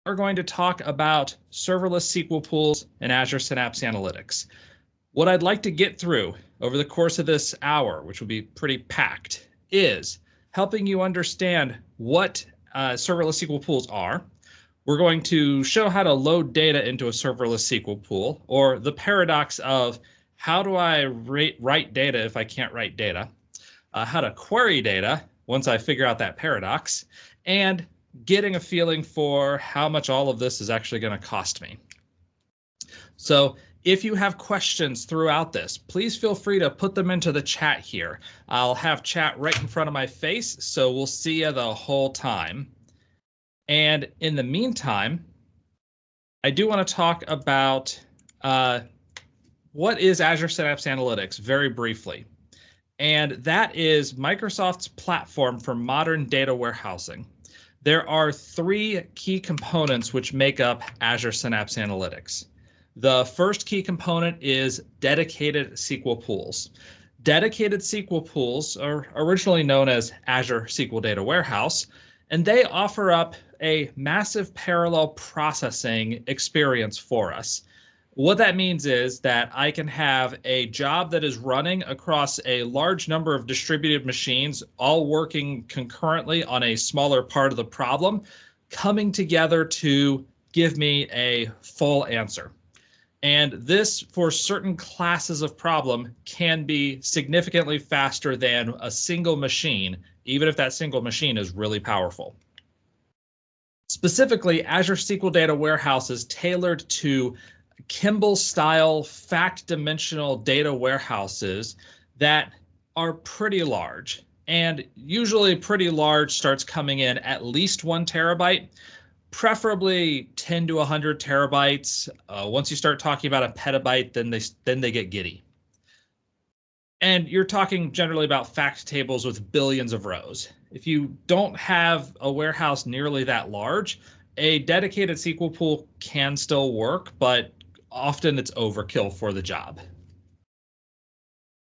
We're going to talk about serverless SQL pools and Azure Synapse Analytics. What I'd like to get through over the course of this hour, which will be pretty packed, is helping you understand what serverless SQL pools are. We're going to show how to load data into a serverless SQL pool, or the paradox of how do I write data if I can't write data, how to query data once I figure out that paradox, and getting a feeling for how much all of this is actually going to cost me. So if you have questions throughout this, please feel free to put them into the chat here. I'll have chat right in front of my face, so we'll see you the whole time. And in the meantime, I do want to talk about what is Azure Synapse Analytics very briefly. And that is Microsoft's platform for modern data warehousing. There are three key components which make up Azure Synapse Analytics. The first key component is dedicated SQL pools. Dedicated SQL pools are originally known as Azure SQL Data Warehouse, and they offer up a massive parallel processing experience for us. What that means is that I can have a job that is running across a large number of distributed machines, all working concurrently on a smaller part of the problem, coming together to give me a full answer. And this, for certain classes of problem, can be significantly faster than a single machine, even if that single machine is really powerful. Specifically, Azure SQL Data Warehouse is tailored to Kimball-style fact-dimensional data warehouses that are pretty large. And usually pretty large starts coming in at least 1 terabyte, preferably 10 to 100 terabytes. Once you start talking about a petabyte, then they get giddy. And you're talking generally about fact tables with billions of rows. If you don't have a warehouse nearly that large, a dedicated SQL pool can still work, but often it's overkill for the job.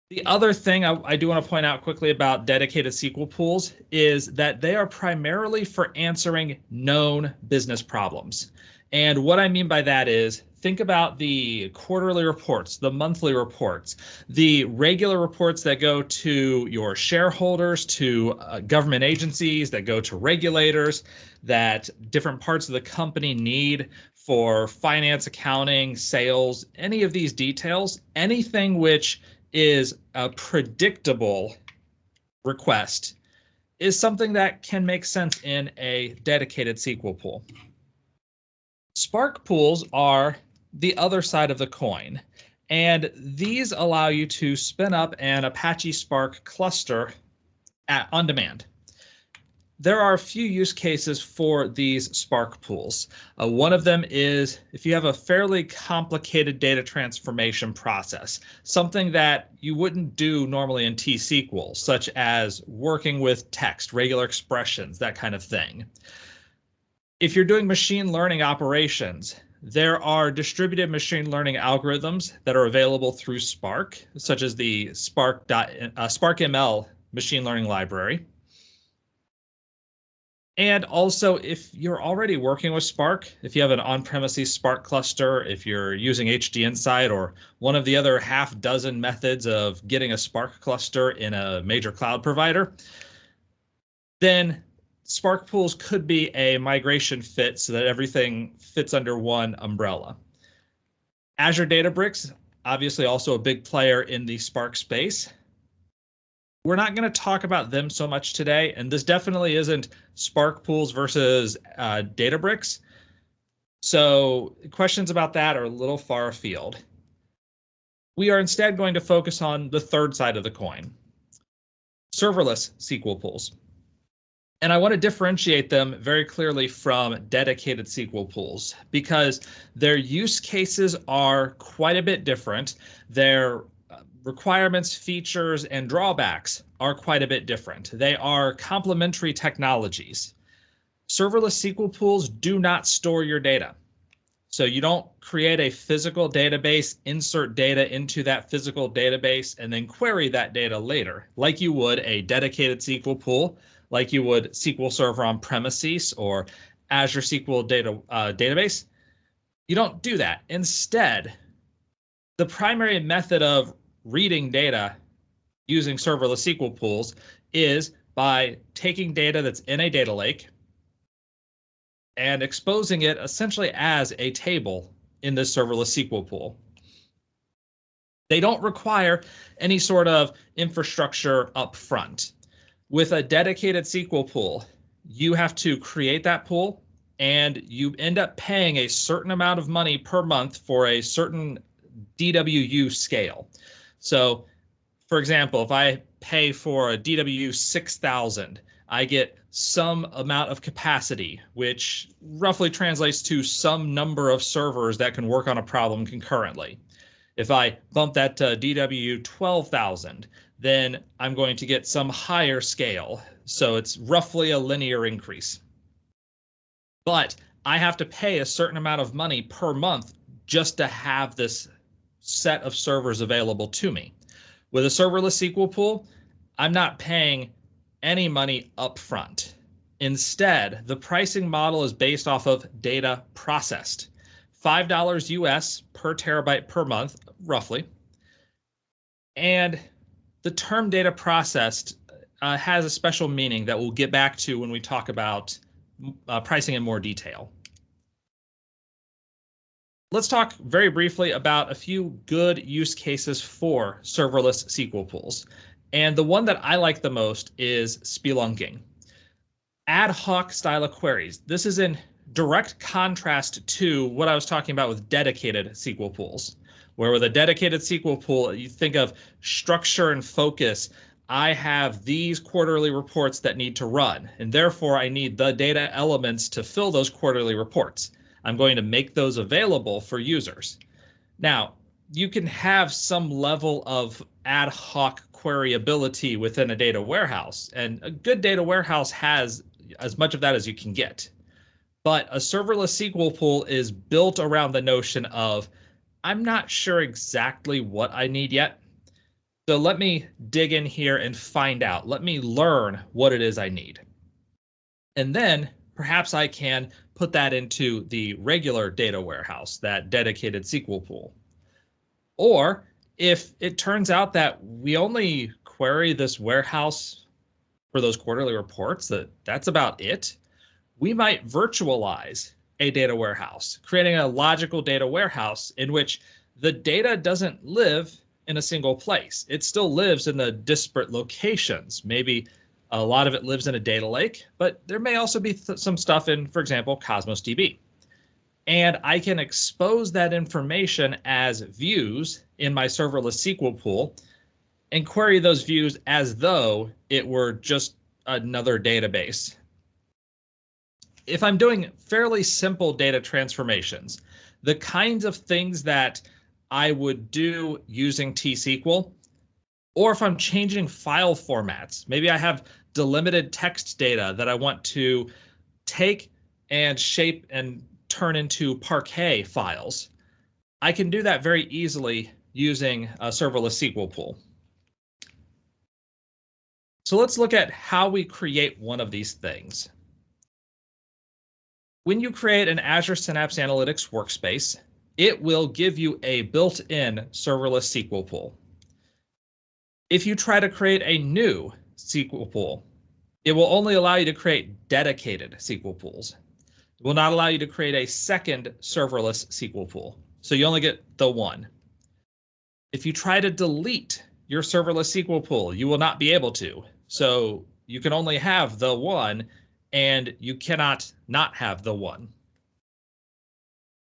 The other thing I do want to point out quickly about dedicated SQL pools is that they are primarily for answering known business problems. And what I mean by that is, think about the quarterly reports, the monthly reports, the regular reports that go to your shareholders, to government agencies, that go to regulators, that different parts of the company need for finance, accounting, sales, any of these details, anything which is a predictable request is something that can make sense in a dedicated SQL pool. Spark pools are the other side of the coin, and these allow you to spin up an Apache Spark cluster on demand. There are a few use cases for these Spark pools. One of them is if you have a fairly complicated data transformation process, something that you wouldn't do normally in T-SQL, such as working with text, regular expressions, that kind of thing. If you're doing machine learning operations, there are distributed machine learning algorithms that are available through Spark, such as the SparkML machine learning library. And also, if you're already working with Spark, if you have an on-premises Spark cluster, if you're using HDInsight or one of the other half dozen methods of getting a Spark cluster in a major cloud provider, then Spark pools could be a migration fit so that everything fits under one umbrella. Azure Databricks, obviously also a big player in the Spark space. We're not going to talk about them so much today, and this definitely isn't Spark pools versus Databricks. So questions about that are a little far afield. We are instead going to focus on the third side of the coin, serverless SQL pools. And I want to differentiate them very clearly from dedicated SQL pools because their use cases are quite a bit different. Their requirements, features, and drawbacks are quite a bit different. They are complementary technologies. Serverless SQL pools do not store your data. So you don't create a physical database, insert data into that physical database, and then query that data later, like you would a dedicated SQL pool, like you would SQL Server on premises or Azure SQL database, you don't do that. Instead, the primary method of reading data using serverless SQL pools is by taking data that's in a data lake and exposing it essentially as a table in this serverless SQL pool. They don't require any sort of infrastructure up front. With a dedicated SQL pool, you have to create that pool and you end up paying a certain amount of money per month for a certain DWU scale. So, for example, if I pay for a DWU 6000, I get some amount of capacity, which roughly translates to some number of servers that can work on a problem concurrently. If I bump that to DW 12,000, then I'm going to get some higher scale. So it's roughly a linear increase. But I have to pay a certain amount of money per month just to have this set of servers available to me. With a serverless SQL pool, I'm not paying any money up front. Instead, the pricing model is based off of data processed. $5 US per terabyte per month, roughly. And the term data processed has a special meaning that we'll get back to when we talk about pricing in more detail. Let's talk very briefly about a few good use cases for serverless SQL pools. And the one that I like the most is Spelunking. Ad hoc style of queries. This is in direct contrast to what I was talking about with dedicated SQL pools, where with a dedicated SQL pool, you think of structure and focus. I have these quarterly reports that need to run, and therefore I need the data elements to fill those quarterly reports. I'm going to make those available for users. Now, you can have some level of ad hoc queryability within a data warehouse, and a good data warehouse has as much of that as you can get. But a serverless SQL pool is built around the notion of, I'm not sure exactly what I need yet. So let me dig in here and find out. Let me learn what it is I need. And then perhaps I can put that into the regular data warehouse, that dedicated SQL pool. Or if it turns out that we only query this warehouse for those quarterly reports, that's about it, we might virtualize a data warehouse, creating a logical data warehouse in which the data doesn't live in a single place. It still lives in the disparate locations. Maybe a lot of it lives in a data lake, but there may also be some stuff in, for example, Cosmos DB. And I can expose that information as views in my serverless SQL pool and query those views as though it were just another database. If I'm doing fairly simple data transformations, the kinds of things that I would do using T-SQL, or if I'm changing file formats, maybe I have delimited text data that I want to take and shape and turn into Parquet files, I can do that very easily using a serverless SQL pool. So let's look at how we create one of these things. When you create an Azure Synapse Analytics workspace, it will give you a built-in serverless SQL pool. If you try to create a new SQL pool, it will only allow you to create dedicated SQL pools. It will not allow you to create a second serverless SQL pool. So you only get the one. If you try to delete your serverless SQL pool, you will not be able to. So you can only have the one, and you cannot not have the one.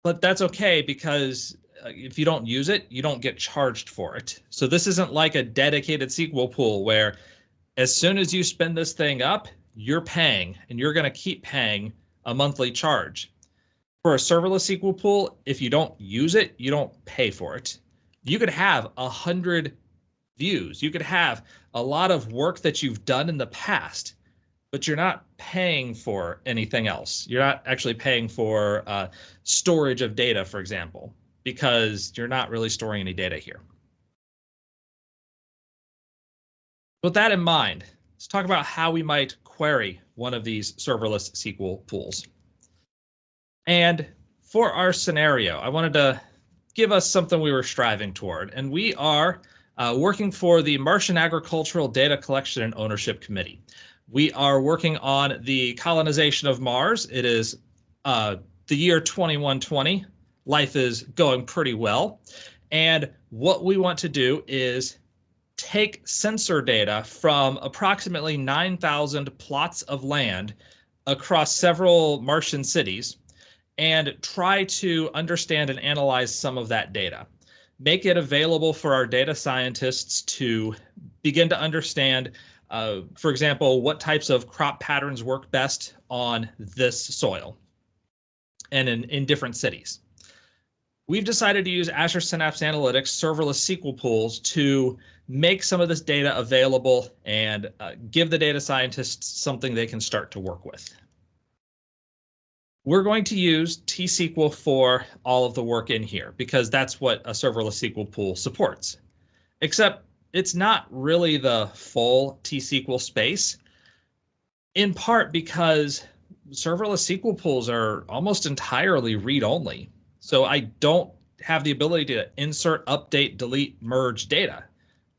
But that's okay, because if you don't use it, you don't get charged for it. So this isn't like a dedicated SQL pool where as soon as you spin this thing up, you're paying, and you're going to keep paying a monthly charge. For a serverless SQL pool, if you don't use it, you don't pay for it. You could have 100 views. You could have a lot of work that you've done in the past, but you're not paying for anything else. You're not actually paying for storage of data, for example, because you're not really storing any data here. With that in mind, let's talk about how we might query one of these serverless SQL pools. And for our scenario, I wanted to give us something we were striving toward, and we are working for the Martian Agricultural Data Collection and Ownership Committee. We are working on the colonization of Mars. It is the year 2120. Life is going pretty well. And what we want to do is take sensor data from approximately 9,000 plots of land across several Martian cities and try to understand and analyze some of that data. Make it available for our data scientists to begin to understand, for example, what types of crop patterns work best on this soil and in different cities. We've decided to use Azure Synapse Analytics serverless SQL pools to make some of this data available and give the data scientists something they can start to work with. We're going to use T-SQL for all of the work in here because that's what a serverless SQL pool supports. Except it's not really the full T-SQL space, in part because serverless SQL pools are almost entirely read-only. So I don't have the ability to insert, update, delete, merge data.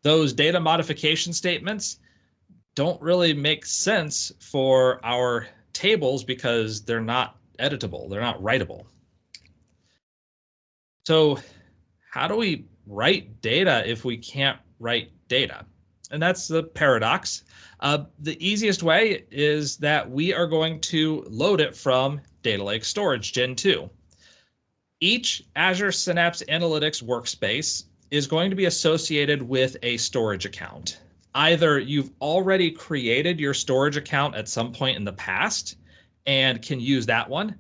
Those data modification statements don't really make sense for our tables because they're not editable, they're not writable. So how do we write data if we can't write data? And that's the paradox. The easiest way is that we are going to load it from Data Lake Storage Gen 2. Each Azure Synapse Analytics workspace is going to be associated with a storage account. Either you've already created your storage account at some point in the past and can use that one,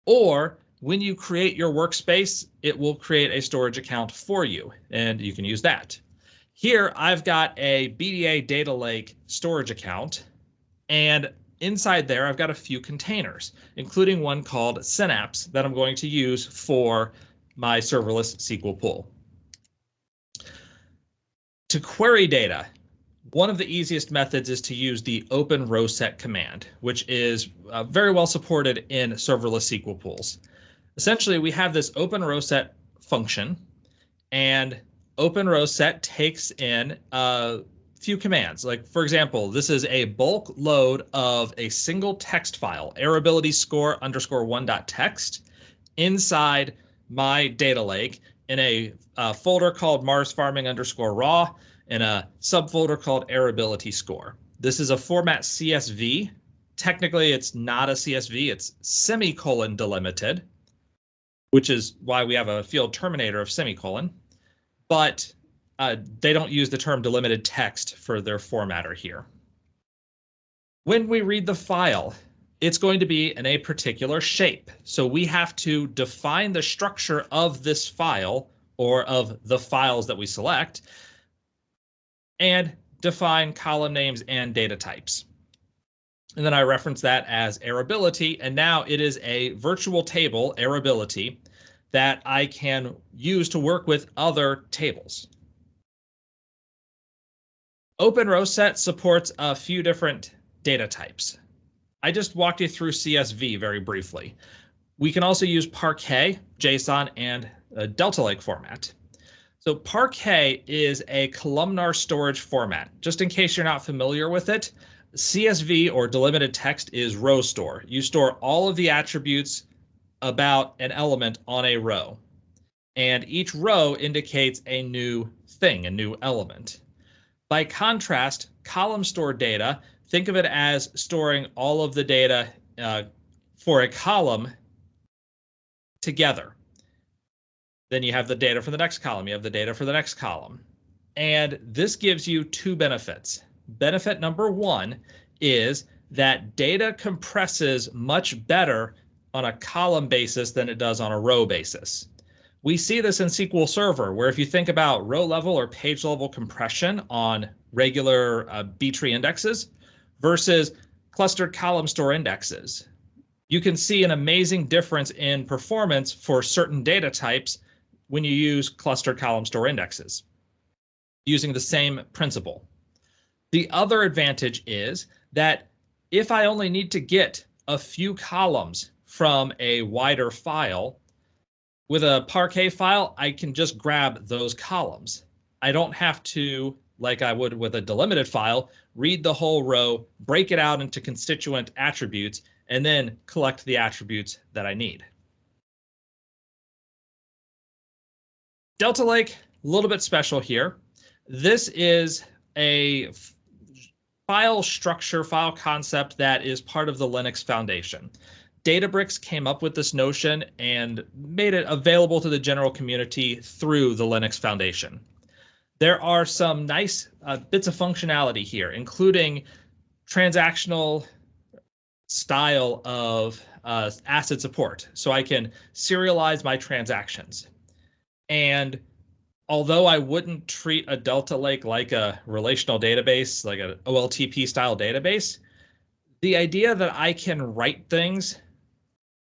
or when you create your workspace, it will create a storage account for you and you can use that. Here I've got a BDA Data Lake storage account, and inside there I've got a few containers, including one called Synapse that I'm going to use for my serverless SQL pool. To query data, one of the easiest methods is to use the open row set command, which is very well supported in serverless SQL pools. Essentially, we have this open row set function, and open row set takes in a few commands. Like, for example, this is a bulk load of a single text file, errability score _1.txt, inside my data lake in a folder called Mars farming _raw and a subfolder called errability score. This is a format CSV. Technically, it's not a CSV, it's semicolon delimited, which is why we have a field terminator of semicolon, but they don't use the term delimited text for their formatter here. When we read the file, it's going to be in a particular shape. So we have to define the structure of this file or of the files that we select and define column names and data types. And then I reference that as errability, and now it is a virtual table, errability, that I can use to work with other tables. Open row set supports a few different data types. I just walked you through CSV very briefly. We can also use Parquet, JSON, and a Delta Lake format. So Parquet is a columnar storage format. Just in case you're not familiar with it, CSV or delimited text is row store. You store all of the attributes about an element on a row, and each row indicates a new thing, a new element. By contrast, column store data, think of it as storing all of the data for a column together. Then you have the data for the next column, you have the data for the next column. And this gives you two benefits. Benefit number one is that data compresses much better on a column basis than it does on a row basis. We see this in SQL Server, where if you think about row level or page level compression on regular B-tree indexes versus clustered column store indexes, you can see an amazing difference in performance for certain data types when you use clustered column store indexes, using the same principle. The other advantage is that if I only need to get a few columns from a wider file. With a Parquet file, I can just grab those columns. I don't have to, like I would with a delimited file, read the whole row, break it out into constituent attributes, and then collect the attributes that I need. Delta Lake, a little bit special here. This is a file structure, file concept that is part of the Linux Foundation. Databricks came up with this notion and made it available to the general community through the Linux Foundation. There are some nice bits of functionality here, including transactional style of ACID support. So I can serialize my transactions. And although I wouldn't treat a Delta Lake like a relational database, like an OLTP style database, the idea that I can write things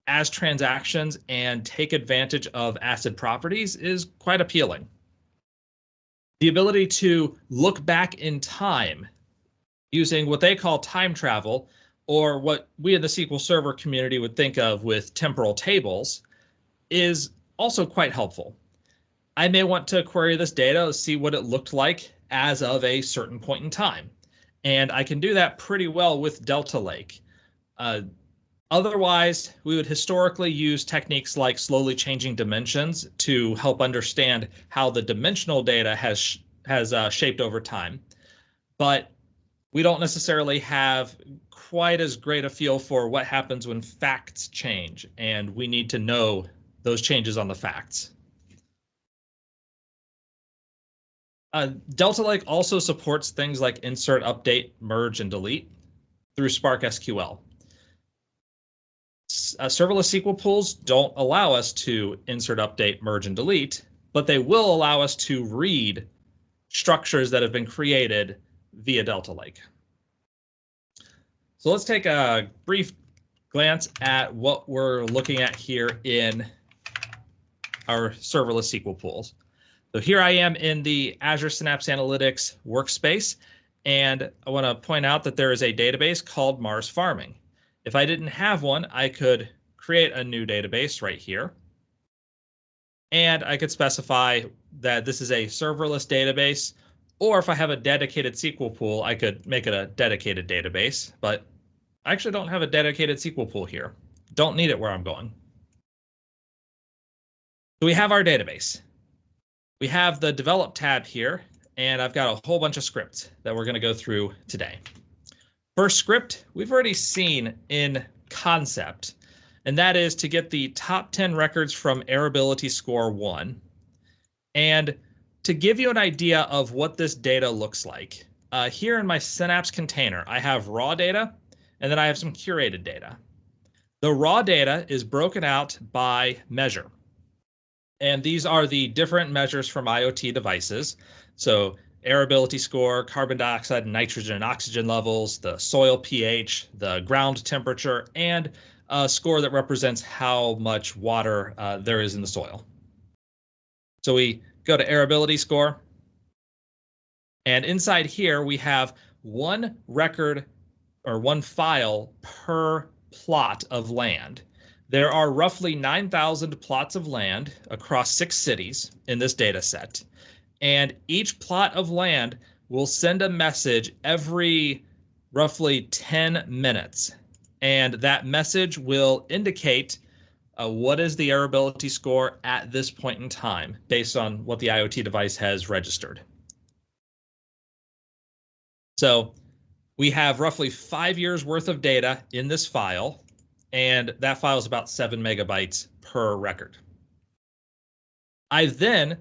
as transactions and take advantage of ACID properties is quite appealing. The ability to look back in time using what they call time travel, or what we in the SQL Server community would think of with temporal tables, is also quite helpful. I may want to query this data to see what it looked like as of a certain point in time. And I can do that pretty well with Delta Lake. Otherwise, we would historically use techniques like slowly changing dimensions to help understand how the dimensional data has shaped over time. But we don't necessarily have quite as great a feel for what happens when facts change, and we need to know those changes on the facts. Delta Lake also supports things like insert, update, merge, and delete through Spark SQL. Serverless SQL pools don't allow us to insert, update, merge, and delete, but they will allow us to read structures that have been created via Delta Lake. So let's take a brief glance at what we're looking at here in our serverless SQL pools. So here I am in the Azure Synapse Analytics workspace, and I want to point out that there is a database called Mars Farming. If I didn't have one, I could create a new database right here. And I could specify that this is a serverless database, or if I have a dedicated SQL pool, I could make it a dedicated database, but I actually don't have a dedicated SQL pool here. Don't need it where I'm going. So we have our database. We have the develop tab here, and I've got a whole bunch of scripts that we're going to go through today. First script we've already seen in concept, and that is to get the top 10 records from Errorability Score 1. And to give you an idea of what this data looks like, here in my Synapse container, I have raw data, and then I have some curated data. The raw data is broken out by measure. And these are the different measures from IoT devices. So Errorability score, carbon dioxide, and nitrogen and oxygen levels, the soil pH, the ground temperature, and a score that represents how much water there is in the soil. So we go to Errorability score, and inside here we have one record or one file per plot of land. There are roughly 9,000 plots of land across 6 cities in this data set. And each plot of land will send a message every roughly 10 minutes. And that message will indicate what is the errorability score at this point in time based on what the IoT device has registered. So we have roughly 5 years worth of data in this file, and that file is about 7 megabytes per record. I then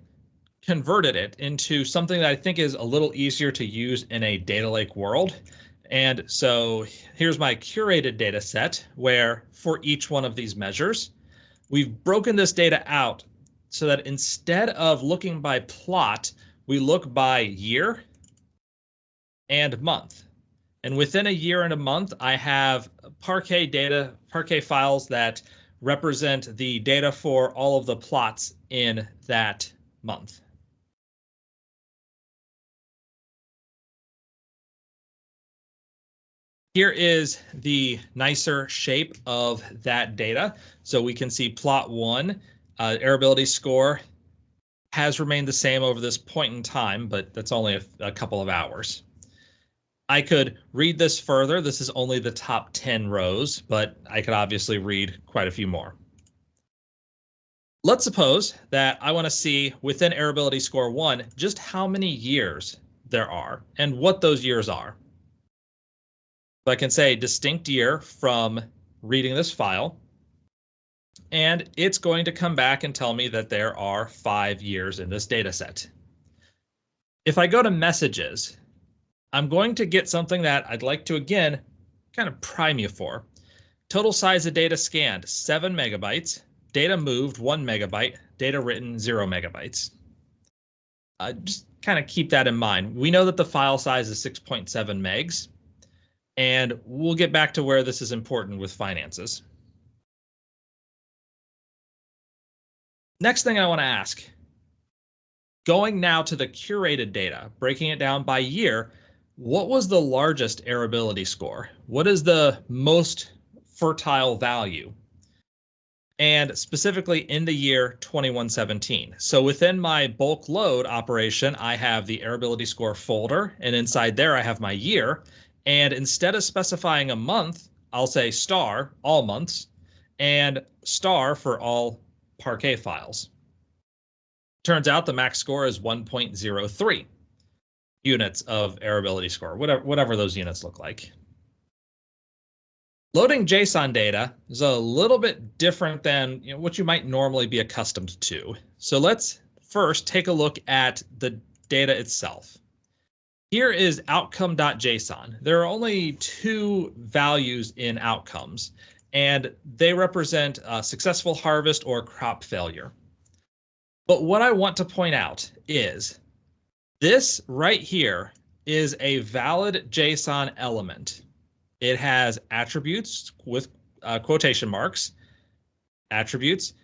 converted it into something that I think is a little easier to use in a data lake world. And so here's my curated data set where for each one of these measures, we've broken this data out so that instead of looking by plot, we look by year and month. And within a year and a month, I have Parquet files that represent the data for all of the plots in that month. Here is the nicer shape of that data. So we can see plot one, arability score has remained the same over this point in time, but that's only a couple of hours. I could read this further. This is only the top 10 rows, but I could obviously read quite a few more. Let's suppose that I want to see within arability score 1 just how many years there are and what those years are. So I can say distinct year from reading this file, and it's going to come back and tell me that there are 5 years in this data set. If I go to messages, I'm going to get something that I'd like to, again, kind of prime you for. Total size of data scanned, 7 megabytes. Data moved, 1 megabyte. Data written, 0 megabytes. Just kind of keep that in mind. We know that the file size is 6.7 megs, and we'll get back to where this is important with finances. Next thing I want to ask, going now to the curated data, breaking it down by year, what was the largest arability score? What is the most fertile value? And specifically in the year 2117. So within my bulk load operation, I have the arability score folder, and inside there I have my year. And instead of specifying a month, I'll say star, all months, and star for all Parquet files. Turns out the max score is 1.03 units of arability score, whatever those units look like. Loading JSON data is a little bit different than what you might normally be accustomed to. So let's first take a look at the data itself. Here is outcome.json. There are only 2 values in outcomes, and they represent successful harvest or crop failure. But what I want to point out is this right here is a valid JSON element. It has attributes with quotation marks, attributes.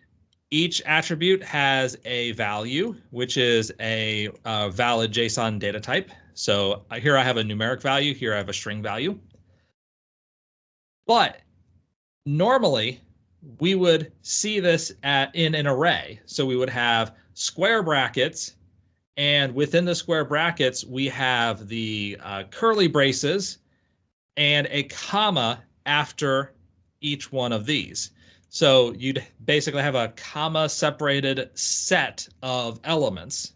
Each attribute has a value, which is a valid JSON data type. So here I have a numeric value, here I have a string value. But normally we would see this in an array. So we would have square brackets, and within the square brackets, we have the curly braces and a comma after each one of these. So you'd basically have a comma separated set of elements.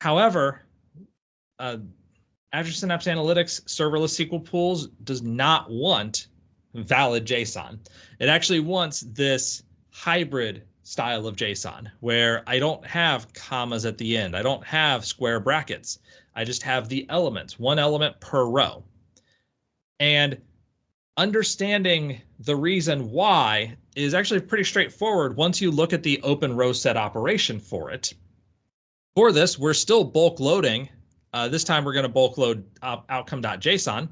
However, Azure Synapse Analytics Serverless SQL Pools does not want valid JSON. It actually wants this hybrid style of JSON where I don't have commas at the end. I don't have square brackets. I just have the elements, one element per row. And understanding the reason why is actually pretty straightforward once you look at the open row set operation for it. For this, we're still bulk loading. This time we're going to bulk load outcome.json.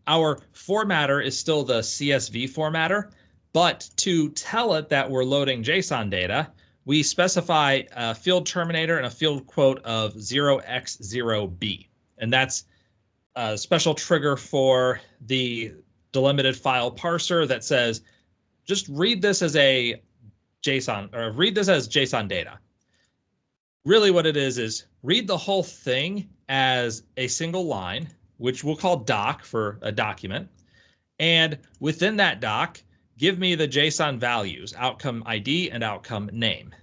Our formatter is still the CSV formatter, but to tell it that we're loading JSON data, we specify a field terminator and a field quote of 0x0b. And that's a special trigger for the delimited file parser that says, just read this as a JSON, or read this as JSON data. Really what it is read the whole thing as a single line, which we'll call doc for a document. And within that doc, give me the JSON values, outcome ID and outcome name.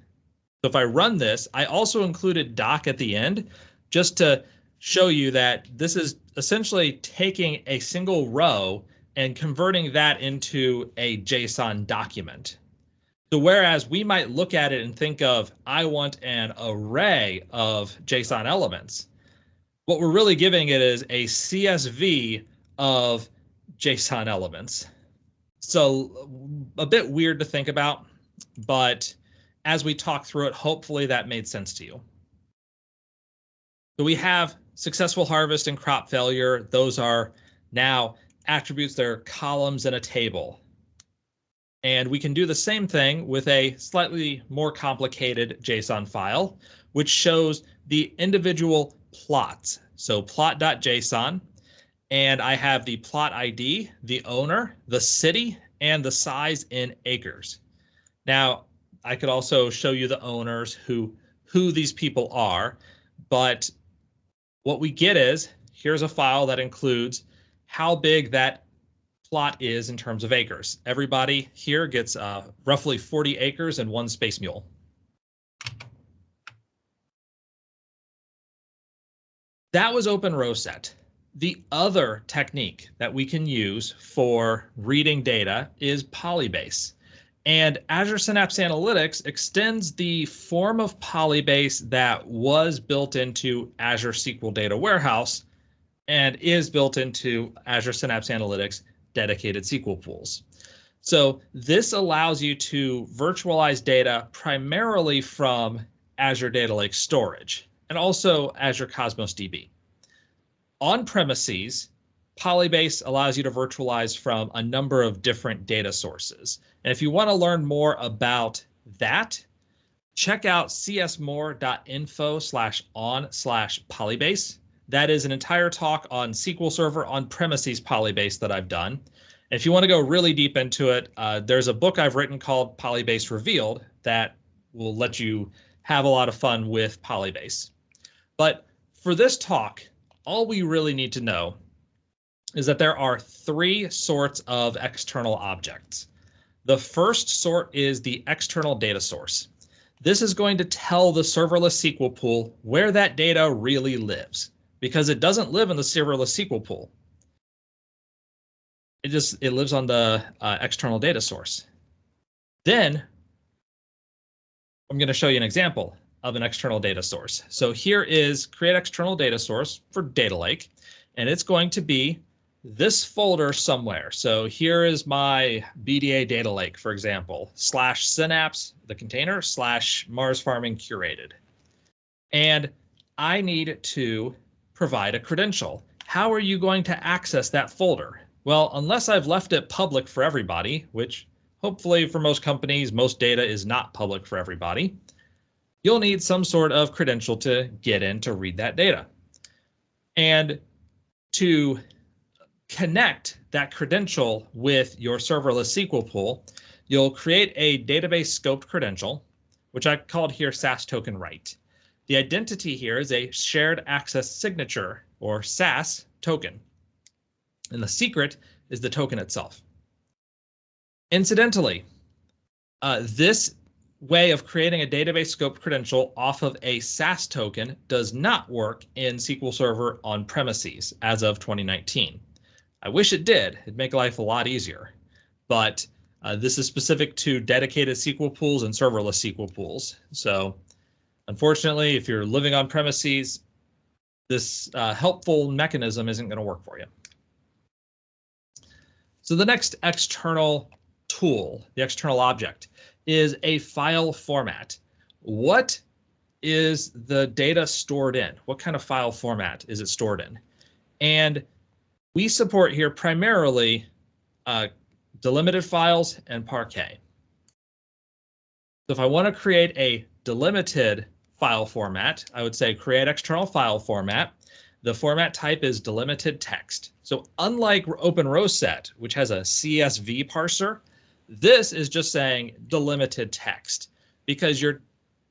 So if I run this, I also included doc at the end just to show you that this is essentially taking a single row and converting that into a JSON document. So whereas we might look at it and think of, I want an array of JSON elements, what we're really giving it is a CSV of JSON elements. So a bit weird to think about, but as we talk through it, hopefully that made sense to you. So we have successful harvest and crop failure. Those are now attributes, they're columns in a table. And we can do the same thing with a slightly more complicated JSON file, which shows the individual plots. So plot.json, and I have the plot ID, the owner, the city, and the size in acres. Now, I could also show you the owners, who these people are, but what we get is, here's a file that includes how big that plot is in terms of acres. Everybody here gets roughly 40 acres and 1 space mule. That was open row set. The other technique that we can use for reading data is Polybase. And Azure Synapse Analytics extends the form of Polybase that was built into Azure SQL Data Warehouse and is built into Azure Synapse Analytics dedicated SQL pools. So this allows you to virtualize data primarily from Azure Data Lake Storage and also Azure Cosmos DB. On premises, Polybase allows you to virtualize from a number of different data sources. And if you want to learn more about that, check out csmore.info/on/Polybase. That is an entire talk on SQL Server on premises Polybase that I've done. And if you want to go really deep into it, there's a book I've written called Polybase Revealed that will let you have a lot of fun with Polybase. But for this talk, all we really need to know is that there are 3 sorts of external objects. The first sort is the external data source. This is going to tell the serverless SQL pool where that data really lives, because it doesn't live in the serverless SQL pool. It lives on the external data source. Then I'm going to show you an example of an external data source. So here is create external data source for Data Lake, and it's going to be this folder somewhere. So here is my BDA Data Lake, for example, /synapse, the container, /Mars Farming curated. And I need to provide a credential. How are you going to access that folder? Well, unless I've left it public for everybody, which hopefully for most companies, most data is not public for everybody, you'll need some sort of credential to get in to read that data. And to connect that credential with your serverless SQL pool, you'll create a database scoped credential, which I called here SAS token write. The identity here is a shared access signature, or SAS token, and the secret is the token itself. Incidentally, this way of creating a database scoped credential off of a SAS token does not work in SQL Server on premises as of 2019. I wish it did. It'd make life a lot easier. But this is specific to dedicated SQL pools and serverless SQL pools. So unfortunately, if you're living on premises, this helpful mechanism isn't going to work for you. So the next external tool, the external object, is a file format. What is the data stored in? What kind of file format is it stored in? And we support here primarily delimited files and Parquet. So if I want to create a delimited file format, I would say create external file format. The format type is delimited text. So unlike Open Row Set, which has a CSV parser, this is just saying delimited text, because your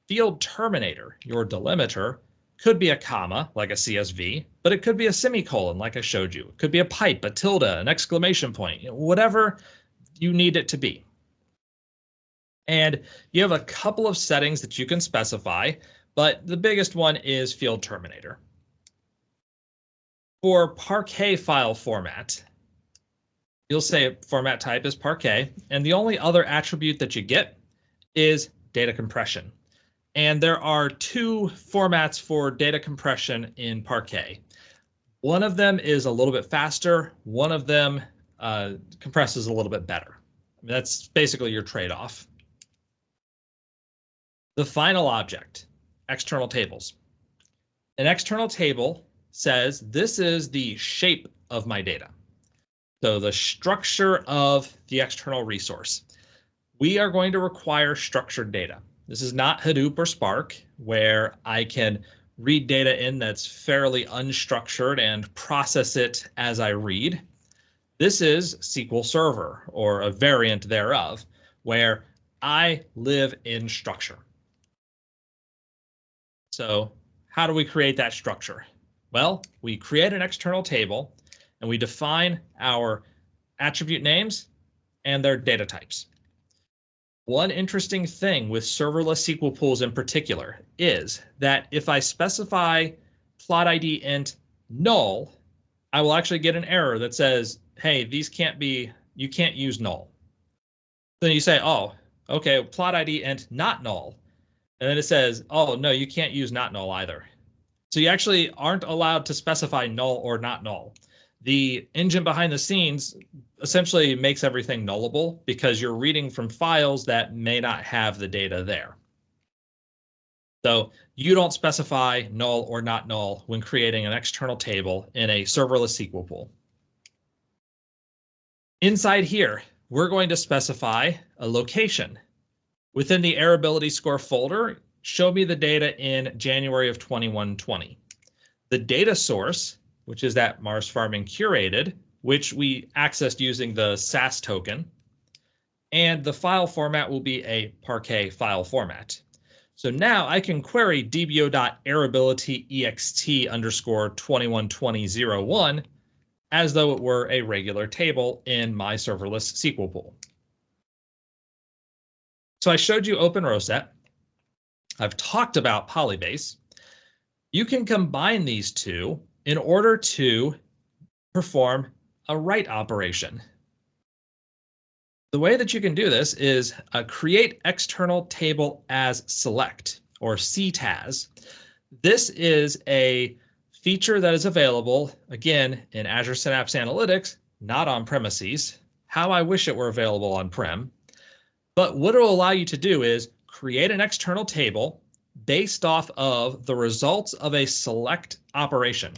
field terminator, your delimiter, could be a comma, like a CSV, but it could be a semicolon, like I showed you. It could be a pipe, a tilde, an exclamation point, whatever you need it to be. And you have a couple of settings that you can specify, but the biggest one is field terminator. For Parquet file format, you'll say format type is Parquet, and the only other attribute that you get is data compression. And there are 2 formats for data compression in Parquet. One of them is a little bit faster. One of them compresses a little bit better. I mean, that's basically your trade-off. The final object, external tables. An external table says this is the shape of my data. So the structure of the external resource. We are going to require structured data. This is not Hadoop or Spark, where I can read data in that's fairly unstructured and process it as I read. This is SQL Server, or a variant thereof, where I live in structure. So how do we create that structure? Well, we create an external table and we define our attribute names and their data types. One interesting thing with serverless SQL pools in particular is that if I specify plot ID int null, I will actually get an error that says, hey, these can't be, you can't use null. Then you say, oh, okay, plot ID int not null. And then it says, oh, no, you can't use not null either. So you actually aren't allowed to specify null or not null. The engine behind the scenes essentially makes everything nullable because you're reading from files that may not have the data there. So you don't specify null or not null when creating an external table in a serverless SQL pool. Inside here, we're going to specify a location. Within the errorability score folder, show me the data in January of 2120. The data source, which is that Mars Farming curated, which we accessed using the SAS token, and the file format will be a Parquet file format. So now I can query dbo.errability_ext_212001 as though it were a regular table in my serverless SQL pool. So I showed you Open Row Set. I've talked about Polybase. You can combine these two in order to perform a write operation. The way that you can do this is create external table as select, or CTAS. This is a feature that is available, again, in Azure Synapse Analytics, not on premises. How I wish it were available on-prem. But what it will allow you to do is create an external table based off of the results of a select operation.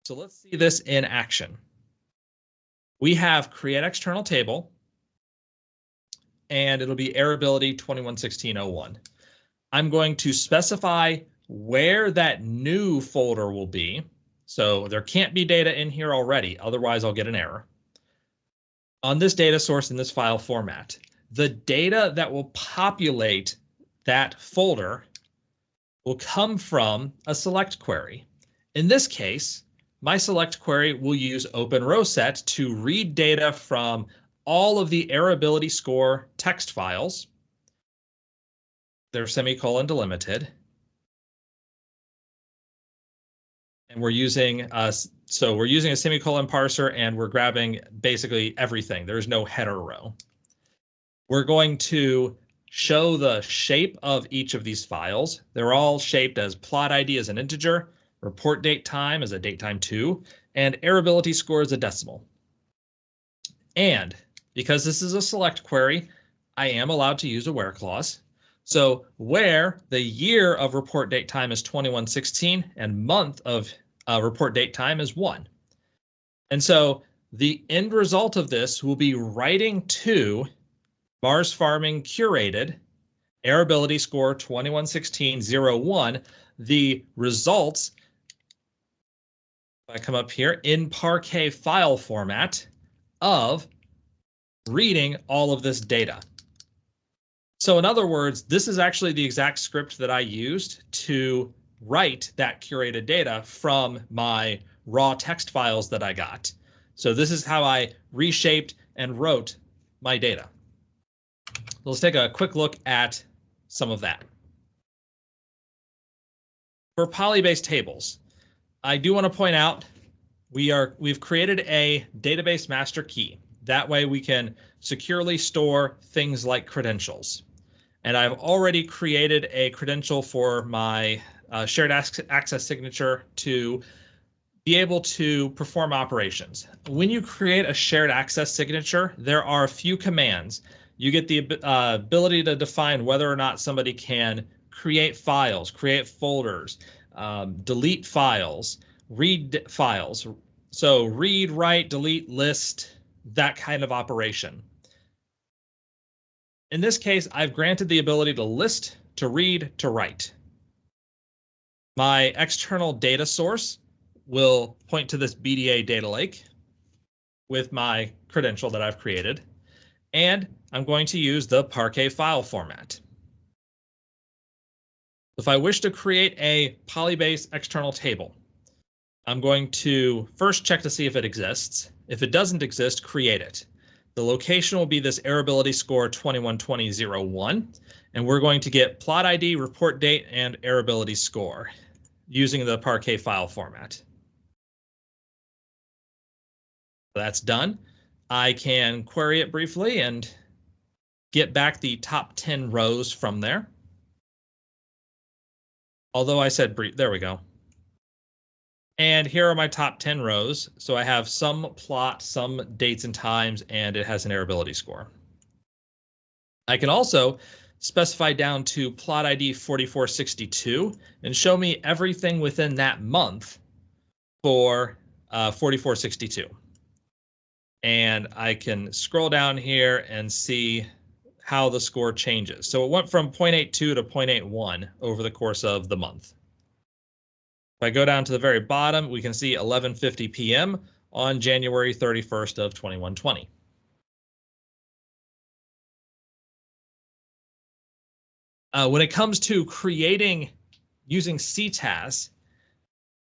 So let's see this in action. We have create external table, and it'll be errability 211601. I'm going to specify where that new folder will be. So there can't be data in here already, otherwise I'll get an error. On this data source in this file format, the data that will populate that folder will come from a select query. In this case, my select query will use Open Row Set to read data from all of the errability score text files. They're semicolon delimited. And we're using a semicolon parser, and we're grabbing basically everything. There's no header row. We're going to show the shape of each of these files. They're all shaped as plot ID as an integer, report date time as a datetime2, and errability score as a decimal. And because this is a select query, I am allowed to use a where clause. So where the year of report date time is 2116 and month of report date time is 1. And so the end result of this will be writing to Mars Farming curated errability score 211601, the results, if I come up here, in Parquet file format of reading all of this data. So in other words, this is actually the exact script that I used to write that curated data from my raw text files that I got. So this is how I reshaped and wrote my data. Let's take a quick look at some of that. For Polybase tables, I do want to point out we've created a database master key. That way we can securely store things like credentials. And I've already created a credential for my shared access signature to be able to perform operations. When you create a shared access signature, there are a few commands. You get the ability to define whether or not somebody can create files, create folders, delete files, read files. So read, write, delete, list, that kind of operation. In this case, I've granted the ability to list, to read, to write. My external data source will point to this BDA data lake with my credential that I've created, and I'm going to use the Parquet file format. If I wish to create a Polybase external table, I'm going to first check to see if it exists. If it doesn't exist, create it. The location will be this errorability score 212001, and we're going to get plot ID, report date, and errorability score using the Parquet file format. That's done. I can query it briefly and get back the top 10 rows from there. Although I said brief, there we go. And here are my top 10 rows. So I have some plot, some dates and times, and it has an errorability score. I can also specify down to plot ID 4462 and show me everything within that month for 4462. And I can scroll down here and see how the score changes. So it went from 0.82 to 0.81 over the course of the month. If I go down to the very bottom, we can see 11:50 p.m. on January 31st of 2120. When it comes to creating using CTAS,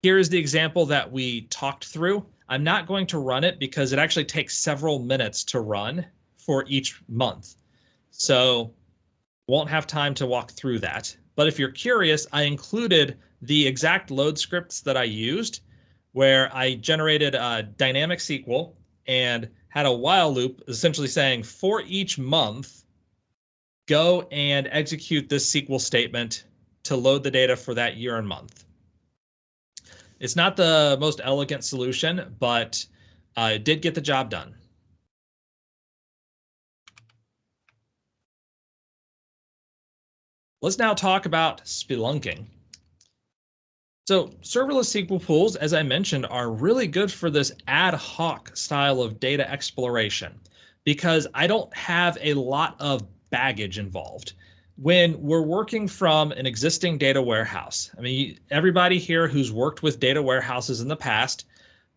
here's the example that we talked through. I'm not going to run it because it actually takes several minutes to run for each month. So won't have time to walk through that. But if you're curious, I included the exact load scripts that I used, where I generated a dynamic SQL and had a while loop essentially saying for each month, go and execute this SQL statement to load the data for that year and month. It's not the most elegant solution, but it did get the job done. Let's now talk about spelunking. So serverless SQL pools, as I mentioned, are really good for this ad hoc style of data exploration because I don't have a lot of baggage involved. When we're working from an existing data warehouse, I mean, everybody here who's worked with data warehouses in the past,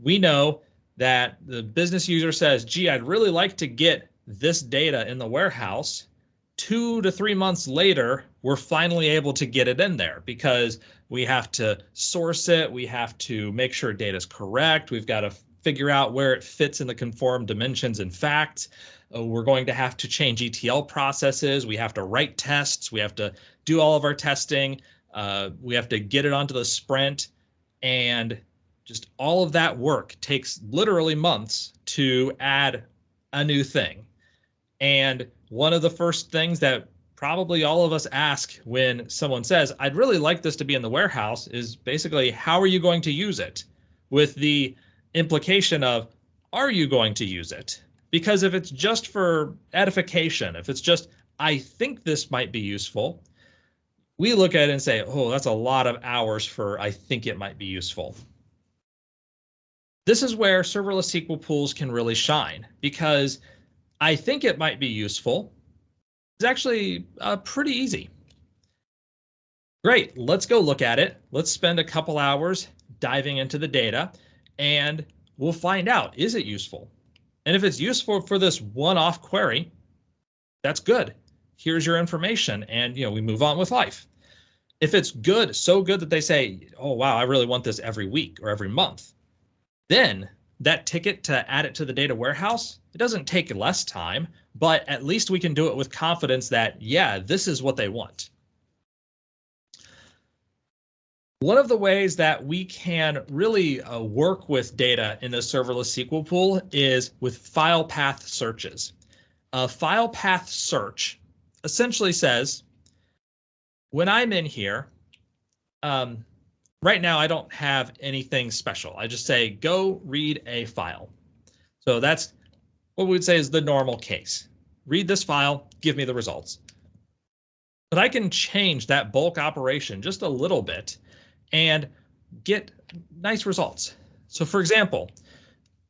we know that the business user says, gee, I'd really like to get this data in the warehouse. 2 to 3 months later, we're finally able to get it in there because we have to source it. We have to make sure data is correct. We've got to figure out where it fits in the conformed dimensions and facts. We're going to have to change ETL processes. We have to write tests. We have to do all of our testing. We have to get it onto the sprint. And just all of that work takes literally months to add a new thing. And one of the first things that probably all of us ask when someone says, I'd really like this to be in the warehouse is basically, how are you going to use it? With the implication of, are you going to use it? Because if it's just for edification, if it's just, I think this might be useful, we look at it and say, oh, that's a lot of hours for I think it might be useful. This is where serverless SQL pools can really shine because I think it might be useful. It's actually pretty easy. Great, let's go look at it. Let's spend a couple hours diving into the data and we'll find out, is it useful? And if it's useful for this one-off query, that's good. Here's your information and we move on with life. If it's good, so good that they say, oh wow, I really want this every week or every month, then that ticket to add it to the data warehouse, it doesn't take less time, but at least we can do it with confidence that, yeah, this is what they want. One of the ways that we can really work with data in the serverless SQL pool is with file path searches. A file path search essentially says, when I'm in here, right now I don't have anything special. I just say, go read a file. So that's what we would say is the normal case. Read this file, give me the results. But I can change that bulk operation just a little bit and get nice results. So for example,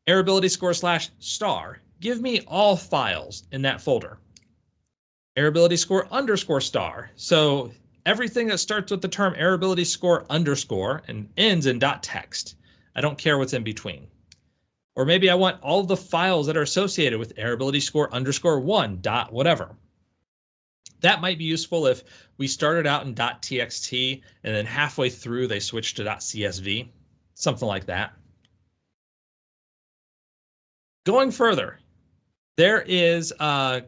errorability score /star, give me all files in that folder. Errability score _star. So everything that starts with the term errorability score underscore and ends in .text. I don't care what's in between. Or maybe I want all of the files that are associated with errorability score underscore one dot whatever. That might be useful if we started out in .txt and then halfway through they switched to .csv, something like that. Going further, there is a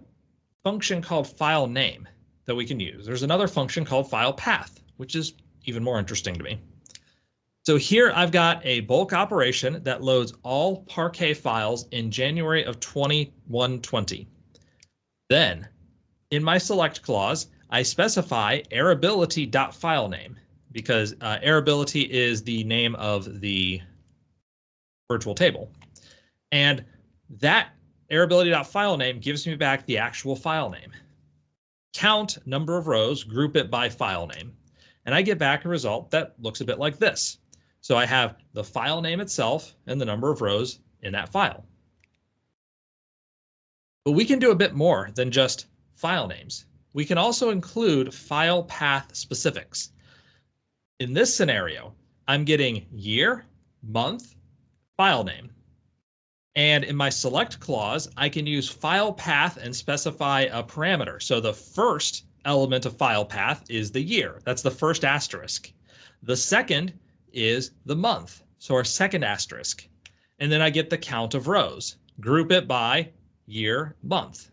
function called file name that we can use. There's another function called file path, which is even more interesting to me. So here I've got a bulk operation that loads all Parquet files in January of 2120. Then in my select clause, I specify errorability.filename because errorability is the name of the virtual table. And that errorability.filename gives me back the actual file name. Count number of rows, group it by file name, and I get back a result that looks a bit like this. So I have the file name itself and the number of rows in that file. But we can do a bit more than just file names. We can also include file path specifics. In this scenario, I'm getting year, month, file name. And in my select clause, I can use file path and specify a parameter. So the first element of file path is the year. That's the first asterisk. The second is the month. So our second asterisk. And then I get the count of rows. Group it by year, month.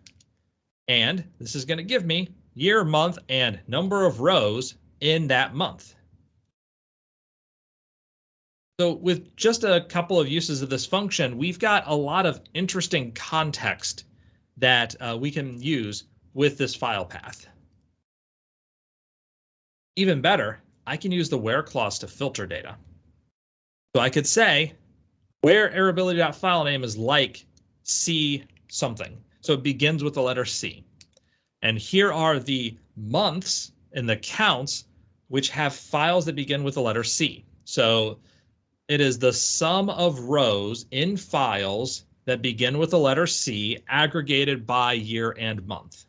And this is going to give me year, month, and number of rows in that month. So with just a couple of uses of this function, we've got a lot of interesting context that we can use with this file path. Even better, I can use the where clause to filter data. So I could say where errorability.filename is like C something. So it begins with the letter C. And here are the months and the counts which have files that begin with the letter C. So it is the sum of rows in files that begin with the letter C aggregated by year and month.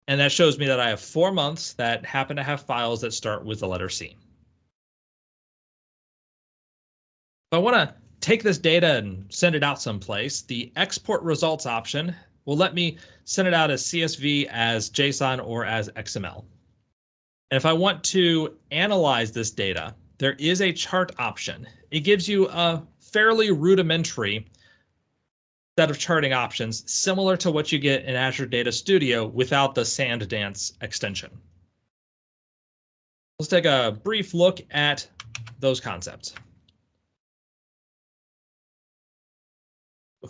And that shows me that I have 4 months that happen to have files that start with the letter C. If I want to take this data and send it out someplace, the export results option will let me send it out as CSV, as JSON, or as XML. And if I want to analyze this data, there is a chart option. It gives you a fairly rudimentary set of charting options, similar to what you get in Azure Data Studio without the Sand Dance extension. Let's take a brief look at those concepts.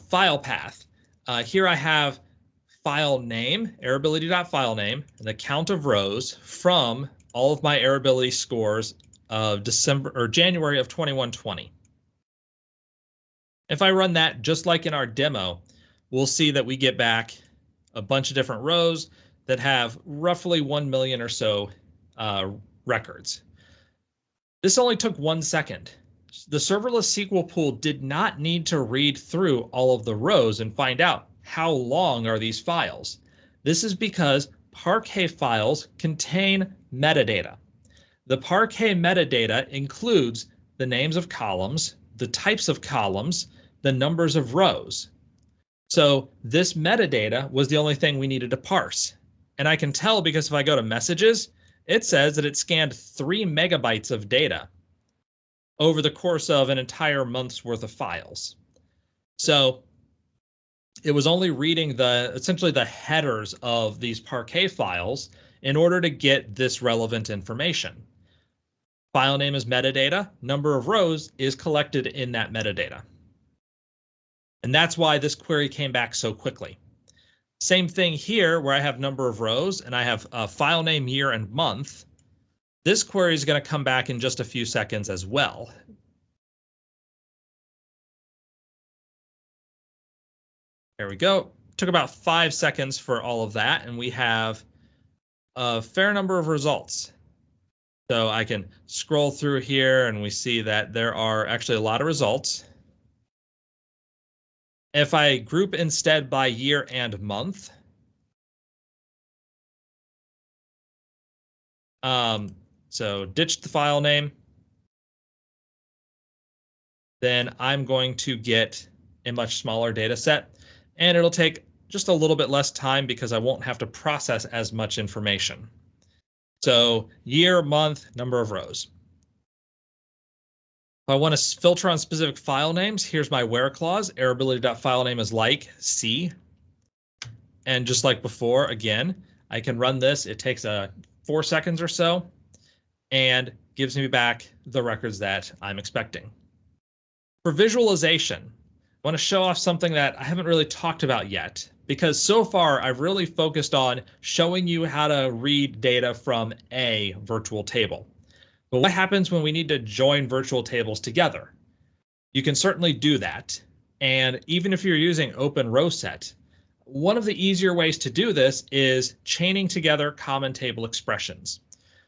File path. Here I have file name, errorability.filename, and the count of rows from all of my errorability scores of January of 2120. If I run that just like in our demo, we'll see that we get back a bunch of different rows that have roughly 1 million or so records. This only took 1 second. The serverless SQL pool did not need to read through all of the rows and find out how long are these files. This is because Parquet files contain metadata. The Parquet metadata includes the names of columns, the types of columns, the numbers of rows. So this metadata was the only thing we needed to parse. And I can tell because if I go to messages, it says that it scanned 3 megabytes of data over the course of an entire month's worth of files. So it was only reading essentially the headers of these Parquet files in order to get this relevant information. File name is metadata, number of rows is collected in that metadata. And that's why this query came back so quickly. Same thing here where I have number of rows and I have file name, year, and month. This query is going to come back in just a few seconds as well. There we go. Took about 5 seconds for all of that, and we have a fair number of results. So I can scroll through here and we see that there are actually a lot of results. If I group instead by year and month, So ditch the file name. Then I'm going to get a much smaller data set, and it'll take just a little bit less time because I won't have to process as much information. So year, month, number of rows. If I want to filter on specific file names, here's my where clause. Errorability.filename is like C. And just like before, again, I can run this. It takes 4 seconds or so and gives me back the records that I'm expecting. For visualization, I want to show off something that I haven't really talked about yet, because so far I've really focused on showing you how to read data from a virtual table. But what happens when we need to join virtual tables together? You can certainly do that. And even if you're using open row set, one of the easier ways to do this is chaining together common table expressions.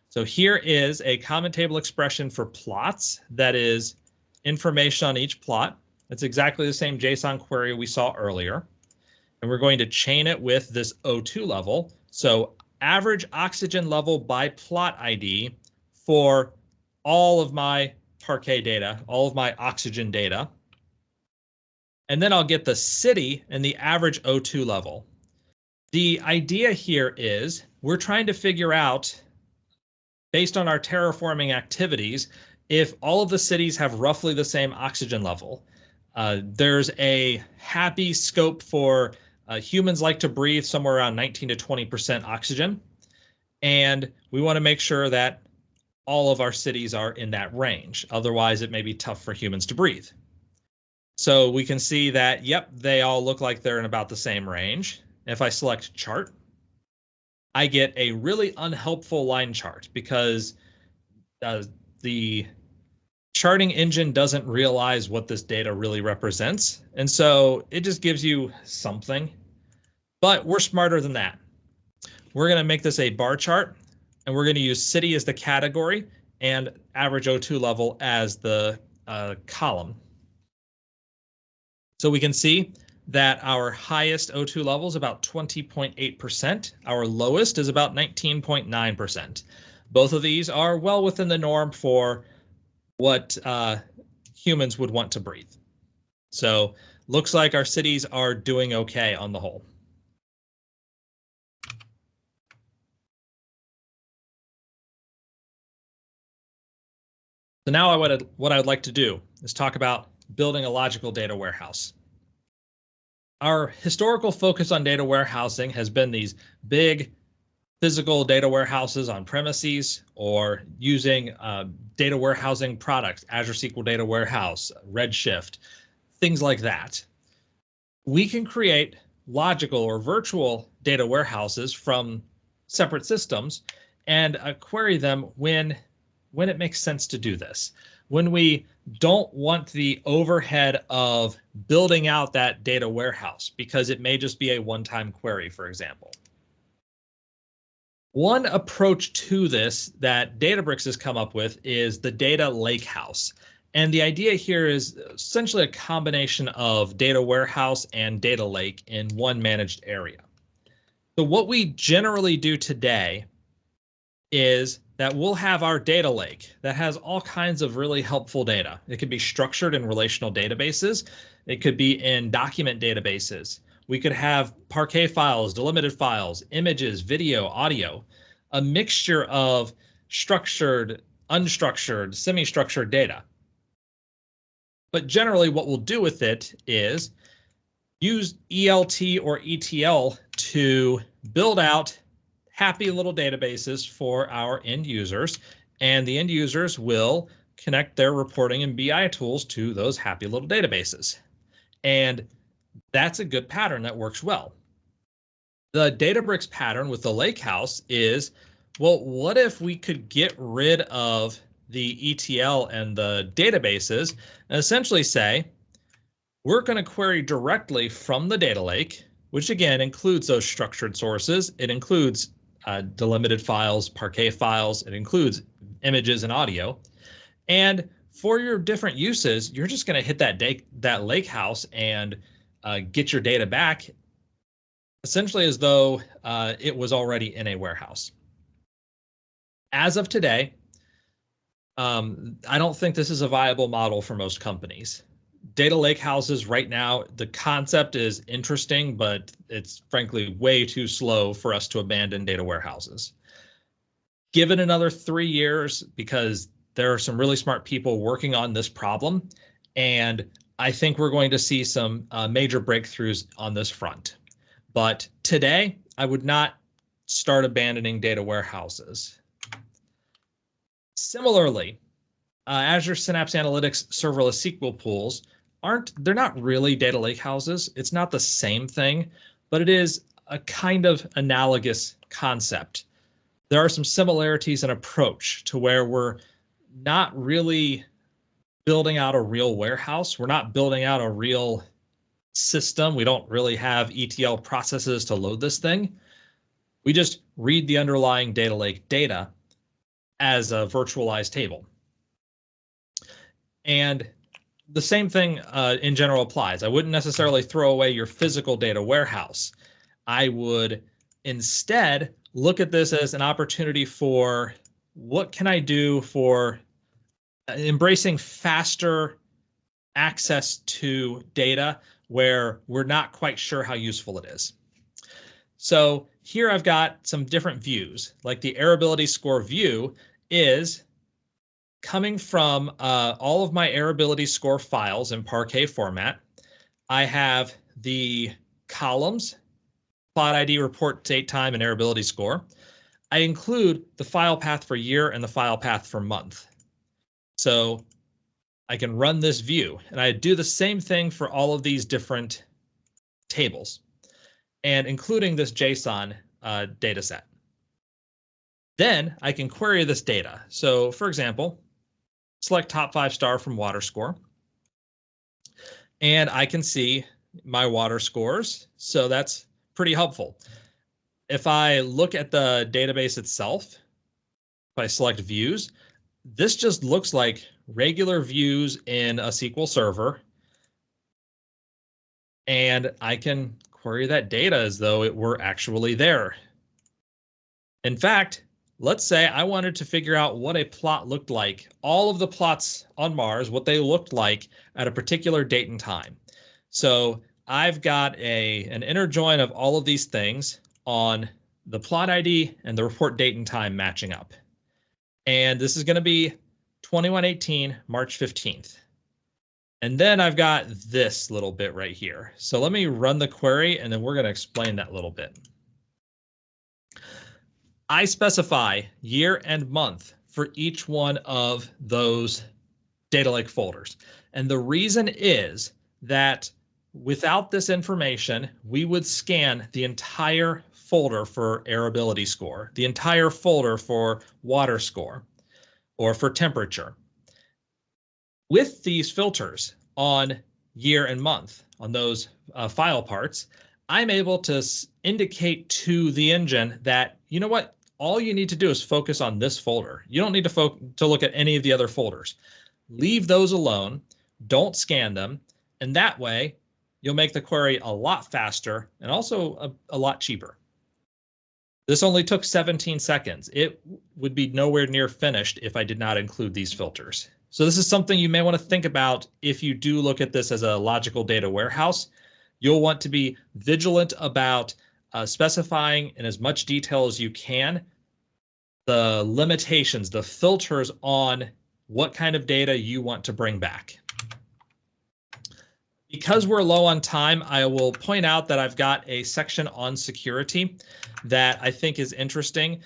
So here is a common table expression for plots that is information on each plot. It's exactly the same JSON query we saw earlier. And we're going to chain it with this O2 level. So average oxygen level by plot ID for all of my Parquet data, all of my oxygen data. And then I'll get the city and the average O2 level. The idea here is we're trying to figure out, based on our terraforming activities, if all of the cities have roughly the same oxygen level. There's a happy scope for humans like to breathe somewhere around 19 to 20% oxygen. And we want to make sure that all of our cities are in that range. Otherwise, it may be tough for humans to breathe. So we can see that, yep, they all look like they're in about the same range. If I select chart, I get a really unhelpful line chart because the charting engine doesn't realize what this data really represents. And so it just gives you something, but we're smarter than that. We're going to make this a bar chart, and we're going to use city as the category and average O2 level as the column. So we can see that our highest O2 level is about 20.8%. Our lowest is about 19.9%. Both of these are well within the norm for what humans would want to breathe. So looks like our cities are doing okay on the whole. So now what I would like to do is talk about building a logical data warehouse. Our historical focus on data warehousing has been these big physical data warehouses on premises or using data warehousing products, Azure SQL Data Warehouse, Redshift, things like that. We can create logical or virtual data warehouses from separate systems and query them when it makes sense to do this. When we don't want the overhead of building out that data warehouse because it may just be a one-time query, for example. One approach to this that Databricks has come up with is the data lakehouse. And the idea here is essentially a combination of data warehouse and data lake in one managed area. So what we generally do today is that we'll have our data lake that has all kinds of really helpful data. It could be structured in relational databases. It could be in document databases. We could have Parquet files, delimited files, images, video, audio, a mixture of structured, unstructured, semi-structured data. But generally what we'll do with it is use ELT or ETL to build out happy little databases for our end users, and the end users will connect their reporting and BI tools to those happy little databases. And that's a good pattern that works well. The Databricks pattern with the lakehouse is, well, what if we could get rid of the ETL and the databases and essentially say, we're going to query directly from the data lake, which again includes those structured sources. It includes delimited files, Parquet files. It includes images and audio. And for your different uses, you're just going to hit that lake house and get your data back essentially as though it was already in a warehouse. As of today, I don't think this is a viable model for most companies. Data lake houses right now, the concept is interesting, but it's frankly way too slow for us to abandon data warehouses. Give it another 3 years, because there are some really smart people working on this problem, and I think we're going to see some major breakthroughs on this front. But today, I would not start abandoning data warehouses. Similarly, Azure Synapse Analytics serverless SQL pools they're not really data lakehouses. It's not the same thing, but it is a kind of analogous concept. There are some similarities in approach to where we're not really building out a real warehouse. We're not building out a real system. We don't really have ETL processes to load this thing. We just read the underlying data lake data as a virtualized table. And the same thing in general applies. I wouldn't necessarily throw away your physical data warehouse. I would instead look at this as an opportunity for what can I do for embracing faster access to data where we're not quite sure how useful it is. So here I've got some different views, like the errorability score view is coming from all of my errorability score files in Parquet format. I have the columns, plot ID, report date time, and errorability score. I include the file path for year and the file path for month. So I can run this view, and I do the same thing for all of these different tables, and including this JSON data set. Then I can query this data. So for example, select top 5 star from water score, and I can see my water scores. So that's pretty helpful. If I look at the database itself, if I select views, this just looks like regular views in a SQL server, and I can query that data as though it were actually there. In fact, let's say I wanted to figure out what a plot looked like, all of the plots on Mars, what they looked like at a particular date and time. So I've got an inner join of all of these things on the plot ID and the report date and time matching up. And this is going to be 2118, March 15th. And then I've got this little bit right here. So let me run the query, and then we're going to explain that little bit. I specify year and month for each one of those data lake folders. And the reason is that without this information, we would scan the entire folder for errorability score, the entire folder for water score, or for temperature. With these filters on year and month, on those file parts, I'm able to indicate to the engine that, you know what, all you need to do is focus on this folder. You don't need to look at any of the other folders. Leave those alone, don't scan them, and that way you'll make the query a lot faster and also a lot cheaper. This only took 17 seconds. It would be nowhere near finished if I did not include these filters. So this is something you may want to think about if you do look at this as a logical data warehouse. You'll want to be vigilant about specifying in as much detail as you can the limitations, the filters on what kind of data you want to bring back. Because we're low on time, I will point out that I've got a section on security that I think is interesting.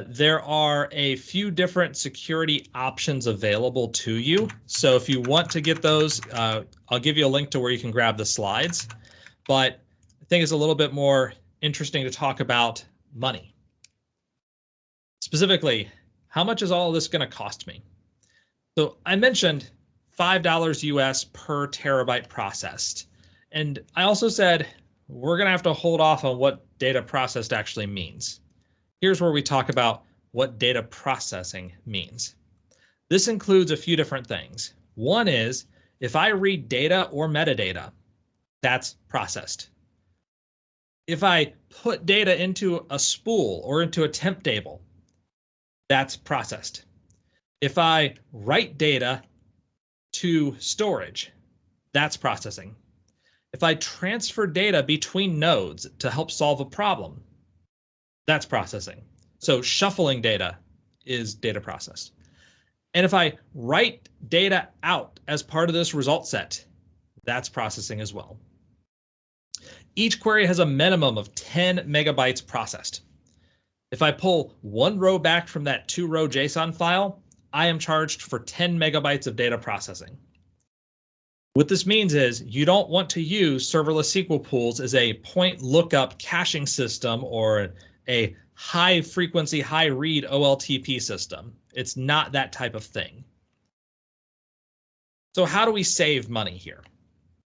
There are a few different security options available to you. So if you want to get those, I'll give you a link to where you can grab the slides. But I think it's a little bit more interesting to talk about money. Specifically, how much is all of this going to cost me? So I mentioned $5 US per terabyte processed. And I also said we're going to have to hold off on what data processed actually means. Here's where we talk about what data processing means. This includes a few different things. One is if I read data or metadata, that's processed. If I put data into a spool or into a temp table, that's processed. If I write data to storage, that's processing. If I transfer data between nodes to help solve a problem, that's processing. So shuffling data is data processed. And if I write data out as part of this result set, that's processing as well. Each query has a minimum of 10 megabytes processed. If I pull one row back from that 2-row JSON file, I am charged for 10 megabytes of data processing. What this means is you don't want to use serverless SQL pools as a point lookup caching system or a high frequency, high read OLTP system. It's not that type of thing. So how do we save money here?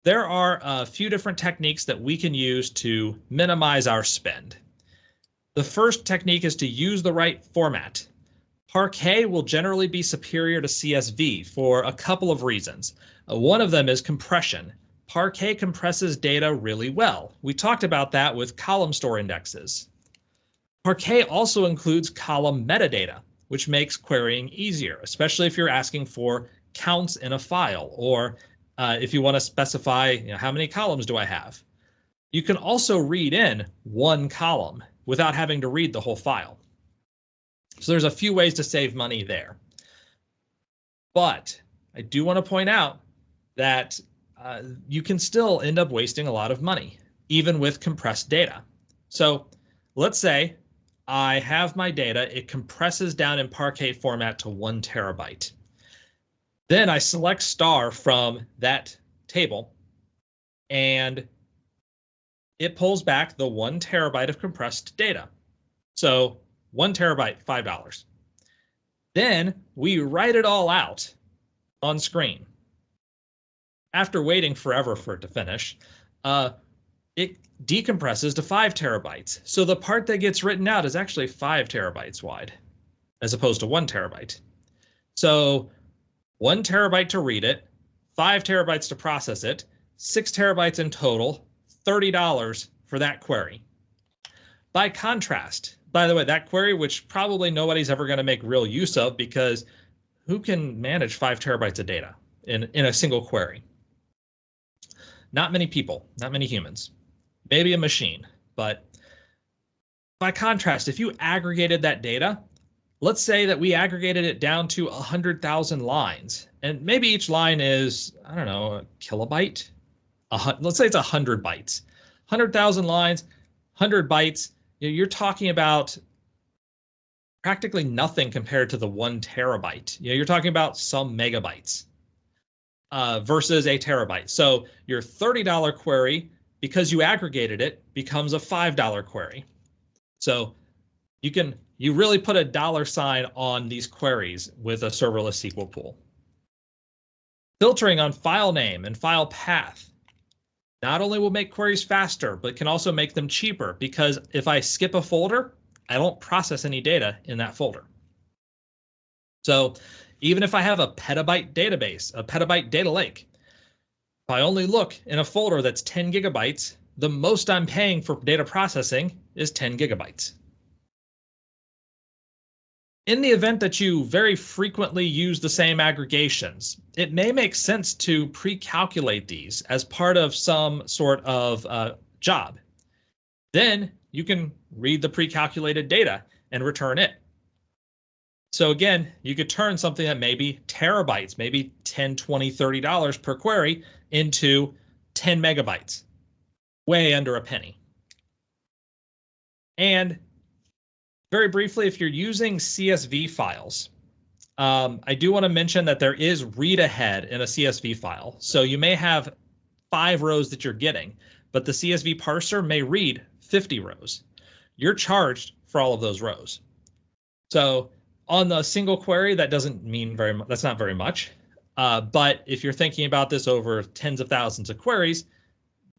There are a few different techniques that we can use to minimize our spend. The first technique is to use the right format. Parquet will generally be superior to CSV for a couple of reasons. One of them is compression. Parquet compresses data really well. We talked about that with column store indexes. Parquet also includes column metadata, which makes querying easier, especially if you're asking for counts in a file or if you want to specify, how many columns do I have? You can also read in one column without having to read the whole file. So there's a few ways to save money there. But I do want to point out that you can still end up wasting a lot of money, even with compressed data. So let's say I have my data, it compresses down in Parquet format to 1 terabyte. Then I select star from that table and it pulls back the 1 terabyte of compressed data. So 1 terabyte, $5. Then we write it all out on screen. After waiting forever for it to finish, it decompresses to 5 terabytes. So the part that gets written out is actually 5 terabytes wide, as opposed to 1 terabyte. So 1 terabyte to read it, 5 terabytes to process it, 6 terabytes in total, $30 for that query. By contrast, by the way, that query, which probably nobody's ever going to make real use of because who can manage 5 terabytes of data in a single query? Not many people, not many humans, maybe a machine. But by contrast, if you aggregated that data, let's say that we aggregated it down to 100,000 lines, and maybe each line is, I don't know, a kilobyte. Let's say it's 100 bytes, 100,000 lines, 100 bytes. You're talking about practically nothing compared to the 1 terabyte. You're talking about some megabytes versus a terabyte. So your $30 query, because you aggregated it, becomes a $5 query. So you really put a $sign on these queries with a serverless SQL pool. Filtering on file name and file path not only will make queries faster, but can also make them cheaper because if I skip a folder, I don't process any data in that folder. So even if I have a petabyte database, a petabyte data lake, if I only look in a folder that's 10 gigabytes, the most I'm paying for data processing is 10 gigabytes. In the event that you very frequently use the same aggregations, it may make sense to pre-calculate these as part of some sort of job. Then you can read the pre-calculated data and return it. So again, you could turn something that may be terabytes, maybe $10, $20, $30 per query into 10 megabytes, way under a penny. And very briefly, if you're using CSV files, I do want to mention that there is read ahead in a CSV file. So you may have 5 rows that you're getting, but the CSV parser may read 50 rows. You're charged for all of those rows. So on the single query, that doesn't mean very much. That's not very much. But if you're thinking about this over tens of thousands of queries,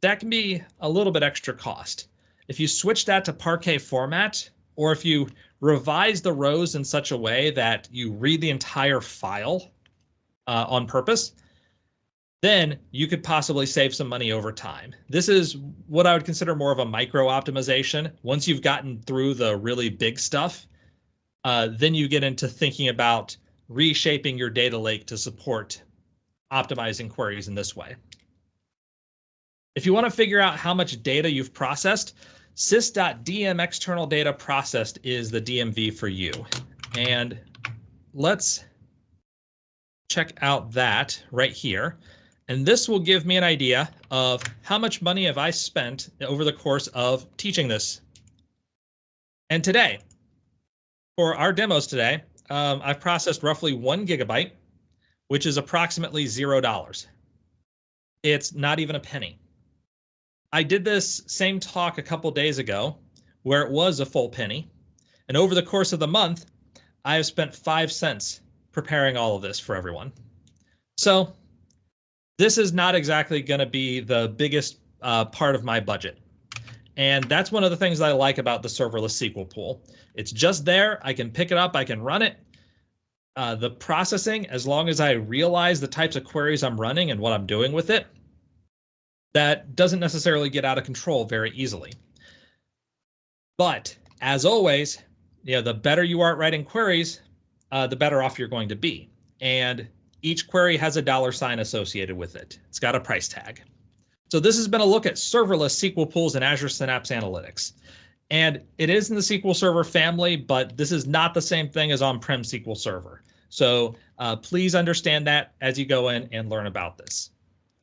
that can be a little bit extra cost. If you switch that to Parquet format, or if you revise the rows in such a way that you read the entire file on purpose, then you could possibly save some money over time. This is what I would consider more of a micro optimization. Once you've gotten through the really big stuff, then you get into thinking about reshaping your data lake to support optimizing queries in this way. If you want to figure out how much data you've processed, sys.dm external data processed is the DMV for you. And let's check out that right here. And this will give me an idea of how much money have I spent over the course of teaching this. And today, for our demos today, I've processed roughly 1 gigabyte, which is approximately $0. It's not even a penny. I did this same talk a couple days ago where it was a full penny. And over the course of the month, I have spent 5 cents preparing all of this for everyone. So this is not exactly going to be the biggest part of my budget. And that's one of the things that I like about the serverless SQL pool. It's just there. I can pick it up. I can run it. The processing, as long as I realize the types of queries I'm running and what I'm doing with it, that doesn't necessarily get out of control very easily. But as always, the better you are at writing queries, the better off you're going to be. And each query has a $sign associated with it. It's got a price tag. So this has been a look at serverless SQL pools in Azure Synapse Analytics. And it is in the SQL Server family, but this is not the same thing as on-prem SQL Server. So please understand that as you go in and learn about this.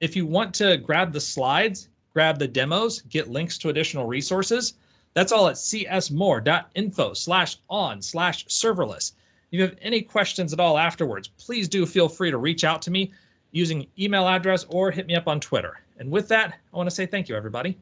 If you want to grab the slides, grab the demos, get links to additional resources, that's all at csmore.info/on/serverless. If you have any questions at all afterwards, please do feel free to reach out to me using email address or hit me up on Twitter. And with that, I want to say thank you, everybody.